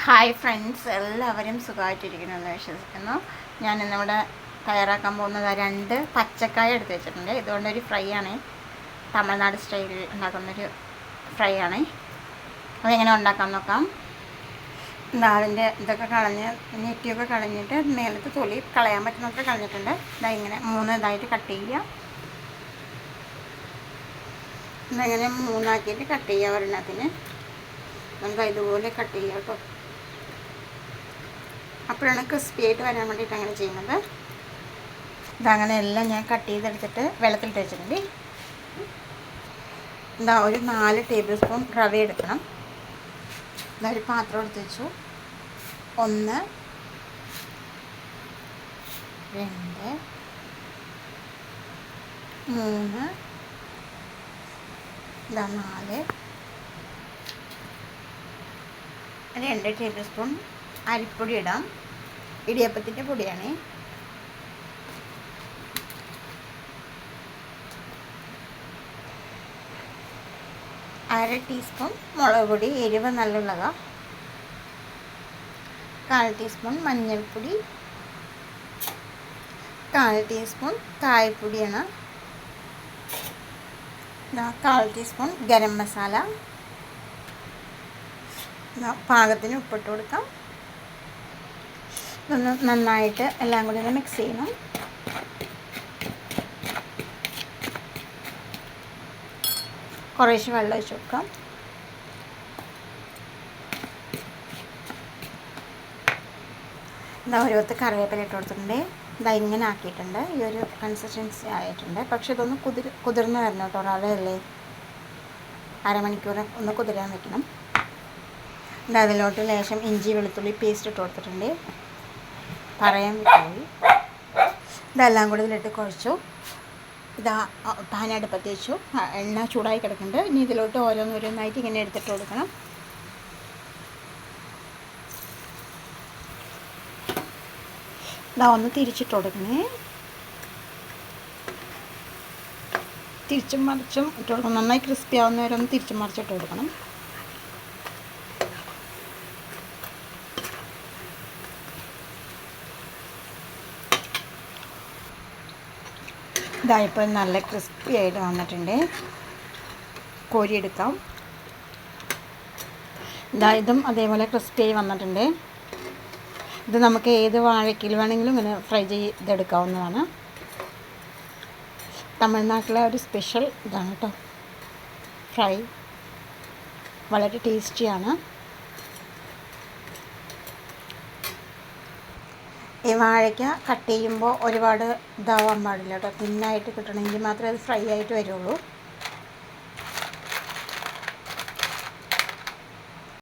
Hi friends, എല്ലാവരും സുഖമായിട്ടിരിക്കണമെന്ന് വിശ്വസിക്കുന്നു. ഞാൻ ഇന്നിവിടെ തയ്യാറാക്കാൻ പോകുന്നത് 2 പച്ചക്കായ എടുത്ത് വെച്ചിട്ടുണ്ട്. ഇതുകൊണ്ടൊരു ഫ്രൈ ആണ്, തമിഴ്നാട് സ്റ്റൈലിൽ ഉണ്ടാക്കുന്നൊരു ഫ്രൈ ആണ്. അതെങ്ങനെ ഉണ്ടാക്കാൻ നോക്കാം. അതിൻ്റെ ഇതൊക്കെ കളഞ്ഞ് നെറ്റിയൊക്കെ കളഞ്ഞിട്ട് മേലത്തെ തൊലി കളയാൻ പറ്റുന്നൊക്കെ കളഞ്ഞിട്ടുണ്ട്. ഇങ്ങനെ 3 ഇതായിട്ട് കട്ട് ചെയ്യുക. ഇതെങ്ങനെ 3 ആക്കിയിട്ട് കട്ട് ചെയ്യുക. ഒരെണ്ണത്തിന് നമുക്ക് ഇതുപോലെ കട്ട് ചെയ്യുക കേട്ടോ. അപ്പോഴാണ് ക്രിസ്പി ആയിട്ട് വരാൻ വേണ്ടിയിട്ട് അങ്ങനെ ചെയ്യുന്നത്. ഇതങ്ങനെ എല്ലാം ഞാൻ കട്ട് ചെയ്തെടുത്തിട്ട് വെള്ളത്തിലിട്ട് വെച്ചിട്ടുണ്ട്. ഒരു 4 ടേബിൾ സ്പൂൺ റവ എടുക്കണം. ഒരു പാത്രം എടുത്ത് വെച്ചു. 1 2 3 4 2 ടേബിൾ സ്പൂൺ അരിപ്പൊടി ഇടാം. ഇടിയപ്പത്തിൻ്റെ പൊടിയാണ്. 1/2 ടീസ്പൂൺ മുളക് പൊടി, എരിവ് നല്ലുള്ളതാ. 1/4 ടീസ്പൂൺ മഞ്ഞൾപ്പൊടി, 1/4 ടീസ്പൂൺ കായപ്പൊടിയാണ്. 1/4 ടീസ്പൂൺ ഗരം മസാല. പാകത്തിന് ഉപ്പിട്ട് കൊടുക്കാം. ഒന്ന് നന്നായിട്ട് എല്ലാം കൂടി ഒന്ന് മിക്സ് ചെയ്യണം. കുറേശ്ശെ വെള്ളം ഒഴിച്ച് കൊടുക്കാം. ഒരു 10 കറിവേപ്പില ഇട്ട് കൊടുത്തിട്ടുണ്ട്. ഇങ്ങനെ ആക്കിയിട്ടുണ്ട്. ഈ ഒരു കൺസിസ്റ്റൻസി ആയിട്ടുണ്ട്. പക്ഷെ ഇതൊന്ന് കുതിർന്ന് വരണം കേട്ടോ. റവയല്ലേ, അരമണിക്കൂർ ഒന്ന് കുതിരാൻ വെക്കണം. അതിലോട്ട് ലേശം ഇഞ്ചി വെളുത്തുള്ളി പേസ്റ്റ് ഇട്ട് കൊടുത്തിട്ടുണ്ട്. പറയാൻ വിട്ടുപോയി. ഇതെല്ലാം കൂടി ഇതിലിട്ട് കുഴച്ചു. പാൻ അടുപ്പത്ത് വെച്ചു. എണ്ണ ചൂടായി കിടക്കുന്നുണ്ട്. ഇനി ഇതിലോട്ട് ഓരോന്നോരോന്നായിട്ട് ഇങ്ങനെ എടുത്തിട്ട് കൊടുക്കണം. ഒന്ന് തിരിച്ചിട്ട് കൊടുക്കണേ. തിരിച്ചും മറിച്ചും ഇട്ട് കൊടുക്കണം. നന്നായി ക്രിസ്പി ആവുന്നവരൊന്ന് തിരിച്ചും മറിച്ചിട്ട് കൊടുക്കണം. ഇതായപ്പോൾ നല്ല ക്രിസ്പി ആയിട്ട് വന്നിട്ടുണ്ട്. കോരിയെടുക്കാം. ഇതും അതേപോലെ ക്രിസ്പി ആയി വന്നിട്ടുണ്ട്. ഇത് നമുക്ക് ഏത് വാഴയ്ക്കയിൽ വേണമെങ്കിലും ഇങ്ങനെ ഫ്രൈ ചെയ്തെടുക്കാവുന്നതാണ്. തമിഴ്നാട്ടിലെ ഒരു സ്പെഷ്യൽ ഇതാണ് കേട്ടോ ഫ്രൈ. വളരെ ടേസ്റ്റിയാണ്. ഈ വാഴയ്ക്ക കട്ട് ചെയ്യുമ്പോൾ ഒരുപാട് ഇതാവാൻ പാടില്ല കേട്ടോ. തിന്നായിട്ട് കിട്ടണമെങ്കിൽ മാത്രമേ അത് ഫ്രൈ ആയിട്ട് വരുള്ളൂ.